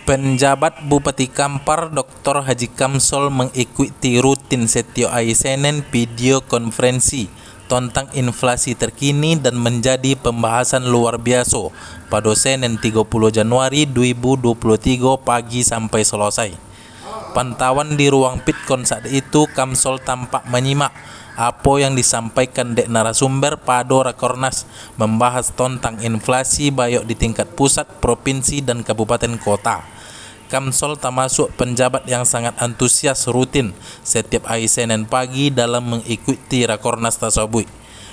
Penjabat Bupati Kampar Dr. Haji Kamsol mengikuti rutin setiap hari Senin video konferensi tentang inflasi terkini dan menjadi pembahasan luar biasa pada Senin 30 Januari 2023 pagi sampai selesai. Pantauan di ruang Pitkon saat itu, Kamsol tampak menyimak apa yang disampaikan dek narasumber pada Rakornas membahas tentang inflasi baik di tingkat pusat, provinsi, dan kabupaten kota. Kamsol termasuk penjabat yang sangat antusias rutin setiap hari Senin pagi dalam mengikuti Rakornas tersebut.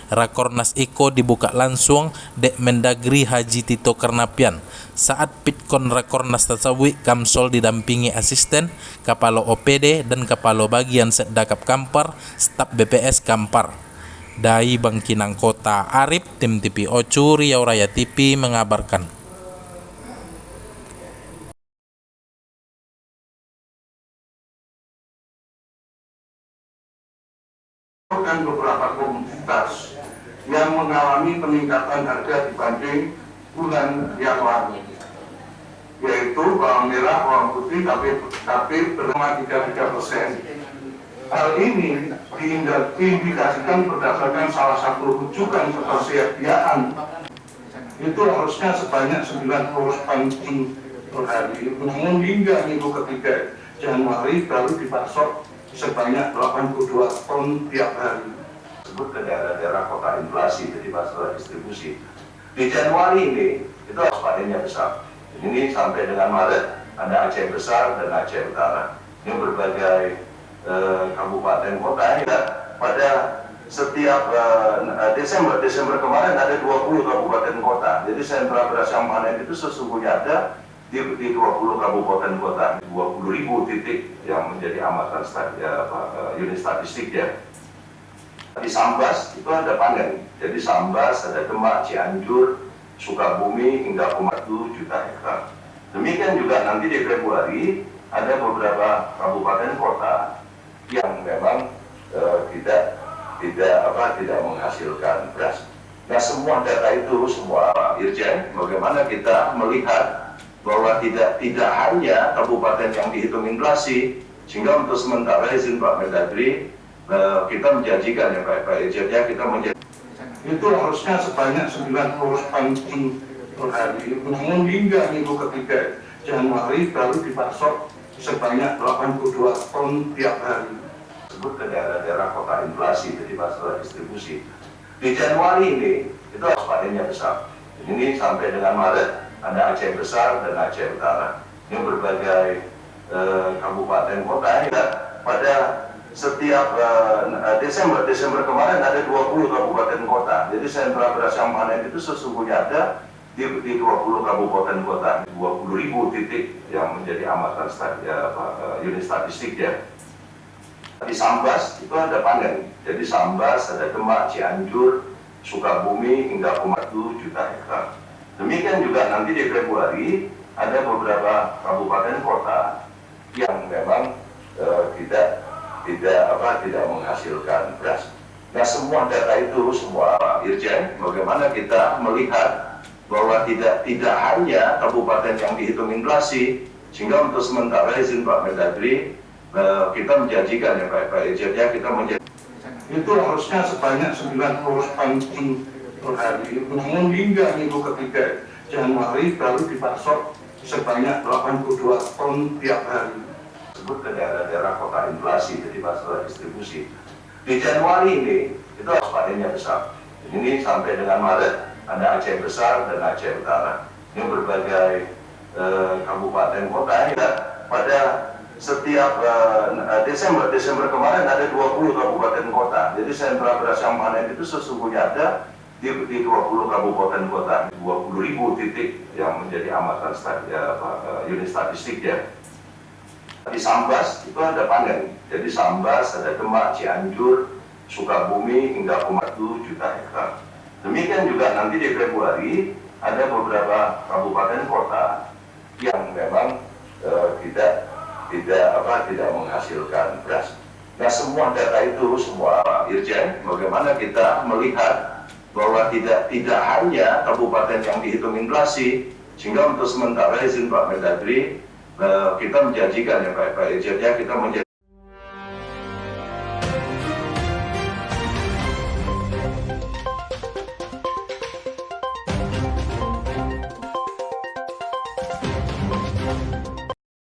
Rakornas Iko dibuka langsung dek Mendagri Haji Tito Karnavian. Saat Pitkon Rakornas tersebut, Kamsol didampingi asisten, Kepala OPD, dan Kepala Bagian Setdakap Kampar, staf BPS Kampar. Dari Bangkinang Kota, Arif, tim TV Ocu, Riau Raya TV mengabarkan. Beberapa komoditas yang mengalami peningkatan harga dibanding bulan yang lalu, yaitu bawang merah, bawang putih, tapi bertambah 33%. Hal ini diindikasikan berdasarkan salah satu rujukan ketersediaan itu harusnya sebanyak 90 per hari, namun hingga minggu ketiga Januari baru dipasok sebanyak 82 ton tiap hari. Sebut ke daerah-daerah kota inflasi, jadi masalah distribusi. Di Januari ini itu waspadanya besar. Ini sampai dengan Maret ada Aceh Besar dan Aceh Utara. Ini berbagai kabupaten kota ini. Pada setiap Desember kemarin ada 20 kabupaten kota. Jadi sentra beras yang panen itu sesungguhnya ada di 20 kabupaten kota, 20.000 titik yang menjadi amatan unit statistik ya. Di Sambas itu ada panen, jadi Sambas, ada Demak, Cianjur, Sukabumi hingga 1 juta hektar. Demikian juga nanti di Februari ada beberapa kabupaten kota yang memang tidak menghasilkan beras. Nah, semua data itu, semua Irjen, bagaimana kita melihat bahwa tidak hanya kabupaten yang dihitung inflasi, sehingga untuk sementara izin Pak Mendagri kita menjanjikan ya Pak Irjen ya, kita menjanjikan itu harusnya sebanyak 90 per hari, namun hingga minggu ketiga Januari baru dipasok sebanyak 82 ton tiap hari. Sebut ke daerah-daerah kota inflasi, jadi masalah distribusi. Di Januari ini itu waspadanya besar. Ini sampai dengan Maret ada Aceh Besar dan Aceh Utara. Ini berbagai kabupaten kota ini. Pada setiap Desember kemarin ada 20 kabupaten kota. Jadi sentra beras yang panen itu sesungguhnya ada di 20 kabupaten kota, 20.000 titik yang menjadi amatan unit statistik ya. Di Sambas itu ada panen. Jadi Sambas, ada Demak, Cianjur, Sukabumi hingga 1 juta hektar. Demikian juga nanti di Februari ada beberapa kabupaten kota yang memang tidak menghasilkan beras. Nah, semua data itu, semua Irjen, bagaimana kita melihat bahwa tidak hanya kabupaten yang dihitung inflasi, sehingga untuk sementara izin Pak Mendagri kita menjanjikan ya Pak Irjen ya, kita menjanjikan itu harusnya sebanyak 90 per hari, namun hingga minggu ketiga Januari baru dipasok sebanyak 82 ton tiap hari. Sebut ke daerah-daerah kota inflasi, jadi masalah distribusi. Di Januari ini itu waspadanya besar. Ini sampai dengan Maret ada Aceh Besar dan Aceh Utara. Ini berbagai kabupaten kota ini. Pada setiap Desember kemarin ada 20 kabupaten kota. Jadi sentra beras yang panen itu sesungguhnya ada di 20 kabupaten kota, 20.000 titik yang menjadi amatan unit statistik ya. Di Sambas itu ada panen. Jadi Sambas, ada Demak, Cianjur, Sukabumi hingga 1 juta hektar. Demikian juga nanti di Februari ada beberapa kabupaten kota yang memang tidak menghasilkan beras. Nah, semua data itu, semua Irjen, bagaimana kita melihat bahwa tidak hanya kabupaten yang dihitung inflasi, sehingga untuk sementara izin Pak Mendagri kita menjanjikan ya Pak Irjen ya, kita menjanjikan